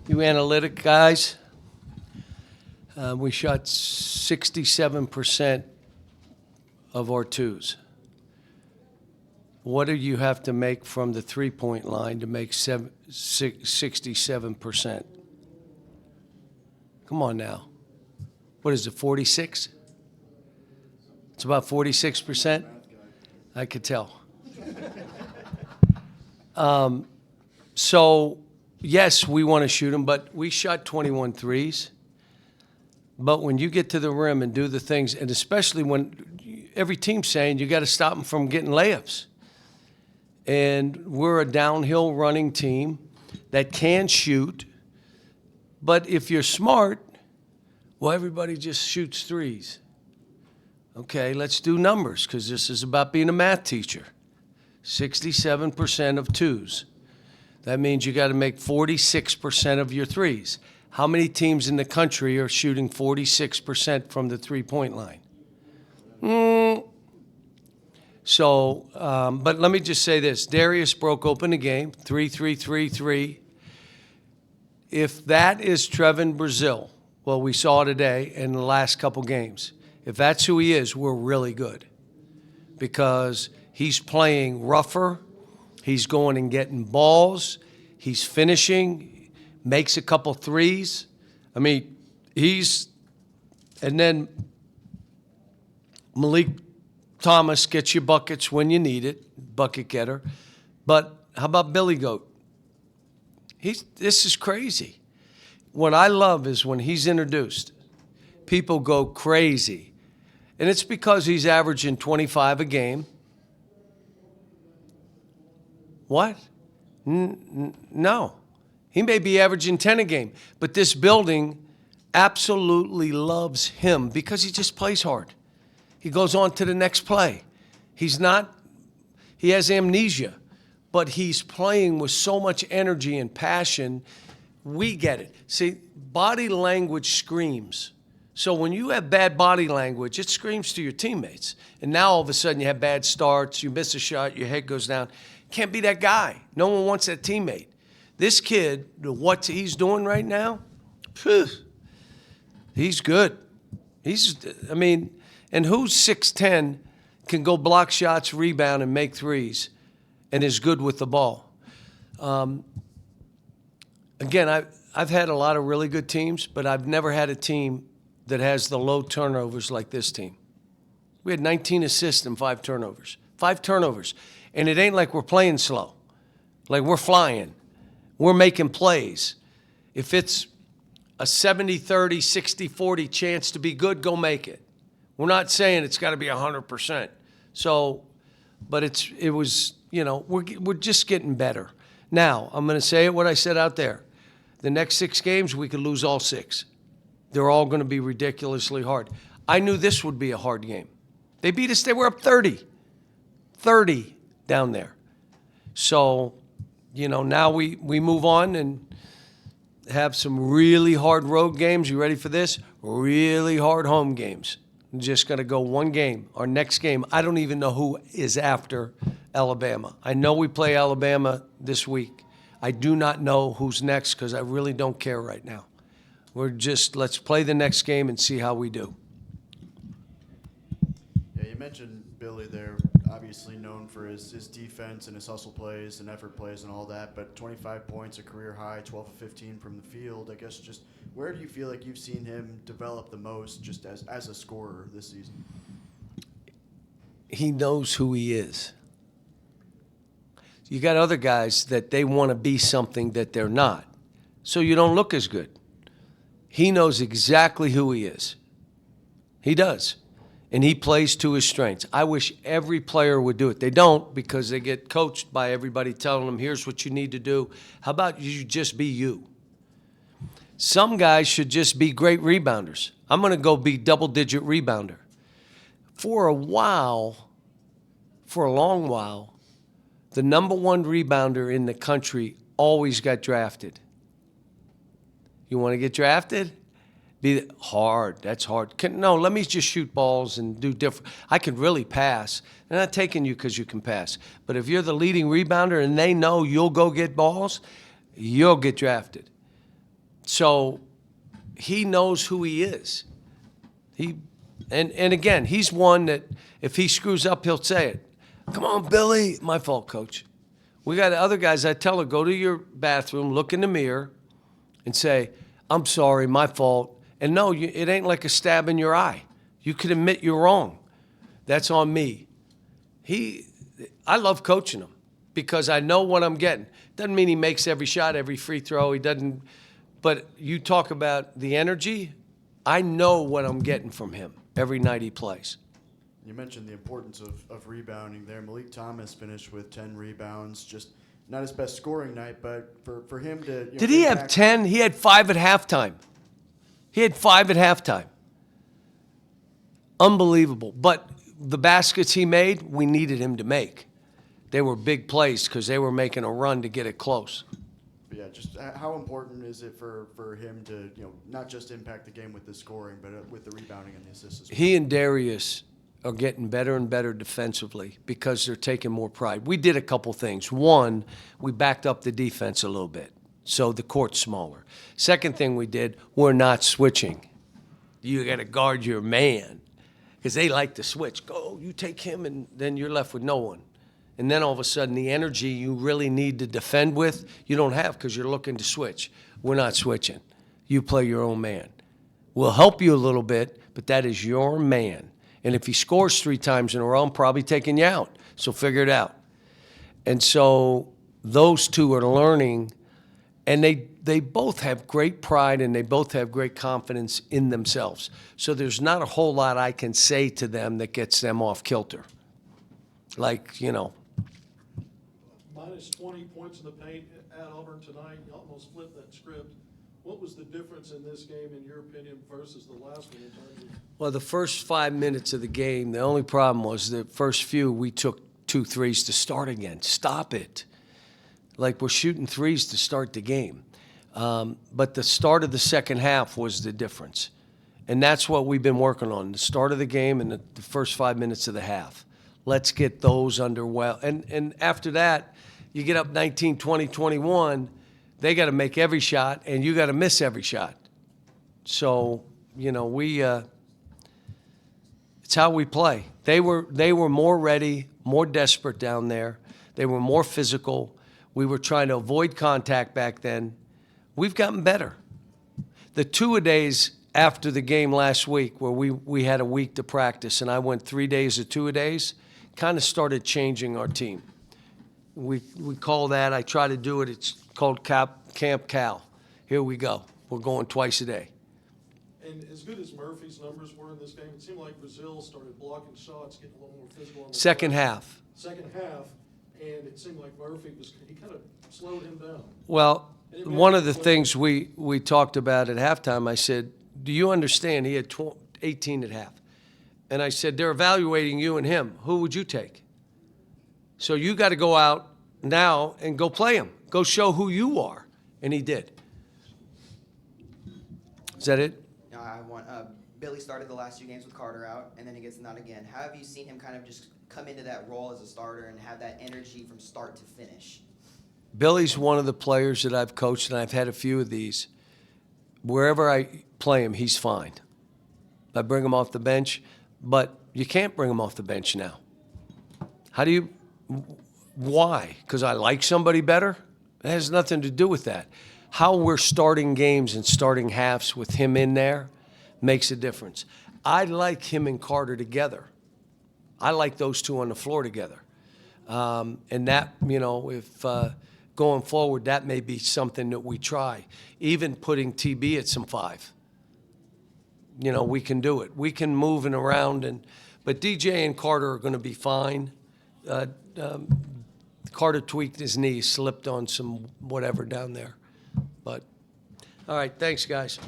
You analytic guys, we shot 67% of our twos. What do you have to make from the three-point line to make 67%? Come on now. What is it, 46? It's about 46%? I could tell. So, yes, we want to shoot them, but we shot 21 threes. But when you get to the rim and do the things, and especially when every team's saying you got to stop them from getting layups. And we're a downhill running team that can shoot. But if you're smart, well, everybody just shoots threes. Okay, let's do numbers because this is about being a math teacher. 67% of twos. That means you got to make 46% of your threes. How many teams in the country are shooting 46% from the three-point line? So, but let me just say this. Darius broke open the game, 3-3-3-3. If that is Trevin Brazil, well, we saw today in the last couple games. If that's who he is, we're really good because he's playing rougher. He's going and getting balls. He's finishing, makes a couple threes. I mean, and then Malik Thomas gets you buckets when you need it, bucket getter. But how about Billy Goat? This is crazy. What I love is when he's introduced, people go crazy. And it's because he's averaging 25 a game. What? No. He may be averaging 10 a game. But this building absolutely loves him because he just plays hard. He goes on to the next play. He has amnesia, but he's playing with so much energy and passion. We get it. See, body language screams. So when you have bad body language, it screams to your teammates. And now all of a sudden you have bad starts, you miss a shot, your head goes down. Can't be that guy. No one wants that teammate. This kid, what he's doing right now, he's good. And who's 6'10", can go block shots, rebound, and make threes, and is good with the ball? Again, I've had a lot of really good teams, but I've never had a team that has the low turnovers like this team. We had 19 assists and 5 turnovers. 5 turnovers. And it ain't like we're playing slow. Like we're flying. We're making plays. If it's a 70-30, 60-40 chance to be good, go make it. We're not saying it's got to be 100%. So, but it was, we're just getting better. Now, I'm going to say it what I said out there. The next 6 games, we could lose all 6. They're all going to be ridiculously hard. I knew this would be a hard game. They beat us. They were up 30. 30 down there. So, now we move on and have some really hard road games. You ready for this? Really hard home games. I'm just going to go one game. Our next game, I don't even know who is after Alabama. I know we play Alabama this week. I do not know who's next because I really don't care right now. Let's play the next game and see how we do. Yeah, you mentioned Billy there, obviously known for his defense and his hustle plays and effort plays and all that, but 25 points, a career high, 12 of 15 from the field. I guess just where do you feel like you've seen him develop the most just as a scorer this season? He knows who he is. You got other guys that they want to be something that they're not, so you don't look as good. He knows exactly who he is. He does. And he plays to his strengths. I wish every player would do it. They don't because they get coached by everybody telling them, here's what you need to do. How about you just be you? Some guys should just be great rebounders. I'm going to go be double-digit rebounder. For a long while, the number 1 rebounder in the country always got drafted. You want to get drafted? Be hard. That's hard. No, let me just shoot balls and do different. I can really pass. They're not taking you because you can pass. But if you're the leading rebounder and they know you'll go get balls, you'll get drafted. So he knows who he is. And again, he's one that if he screws up, he'll say it. Come on, Billy. My fault, coach. We got other guys, I tell her, go to your bathroom, look in the mirror, and say, I'm sorry, my fault. And no, it ain't like a stab in your eye. You can admit you're wrong. That's on me. I love coaching him because I know what I'm getting. Doesn't mean he makes every shot, every free throw. He doesn't. But you talk about the energy, I know what I'm getting from him every night he plays. You mentioned the importance of rebounding there. Malik Thomas finished with 10 rebounds. Just not his best scoring night, but for him to... Did he have 10? He had 5 at halftime. Unbelievable. But the baskets he made, we needed him to make. They were big plays because they were making a run to get it close. But yeah, just how important is it for him to, not just impact the game with the scoring, but with the rebounding and the assists as well? He and Darius are getting better and better defensively because they're taking more pride. We did a couple things. One, we backed up the defense a little bit, so the court's smaller. Second thing we did, we're not switching. You got to guard your man because they like to switch. Go, you take him, and then you're left with no one. And then all of a sudden, the energy you really need to defend with, you don't have because you're looking to switch. We're not switching. You play your own man. We'll help you a little bit, but that is your man. And if he scores 3 times in a row, I'm probably taking you out. So figure it out. And so those two are learning, and they both have great pride and they both have great confidence in themselves. So there's not a whole lot I can say to them that gets them off kilter. Like, Minus 20 points in the paint at Auburn tonight. You almost flipped that script. What was the difference in this game, in your opinion, versus the last one in terms of? Well, the first 5 minutes of the game, the only problem was the first few, we took 2 threes to start again. Stop it. Like we're shooting threes to start the game. But the start of the second half was the difference. And that's what we've been working on, the start of the game and the first 5 minutes of the half. Let's get those under well. And after that, you get up 19, 20, 21, they got to make every shot, and you got to miss every shot. So, it's how we play. They were more ready, more desperate down there. They were more physical. We were trying to avoid contact back then. We've gotten better. The two-a-days after the game last week, where we had a week to practice, and I went 3 days of two-a-days, kind of started changing our team. We call that, I try to do it, it's called Camp Cal. Here we go. We're going twice a day. And as good as Murphy's numbers were in this game, it seemed like Brazil started blocking shots, getting a little more physical on the Second half. Second half, and it seemed like Murphy he kind of slowed him down. Well, one of the things we talked about at halftime, I said, do you understand he had 18 at half? And I said, they're evaluating you and him. Who would you take? So you got to go out now and go play him. Go show who you are. And he did. Is that it? No, I want Billy started the last 2 games with Carter out, and then he gets not again. How have you seen him kind of just come into that role as a starter and have that energy from start to finish? Billy's one of the players that I've coached, and I've had a few of these. Wherever I play him, he's fine. I bring him off the bench, but you can't bring him off the bench now. How do you? Why? Because I like somebody better? It has nothing to do with that. How we're starting games and starting halves with him in there makes a difference. I like him and Carter together. I like those two on the floor together. And that, if going forward, that may be something that we try. Even putting TB at some 5. We can do it. We can move and around. But DJ and Carter are going to be fine. Carter tweaked his knee, slipped on some whatever down there. But, all right, thanks, guys.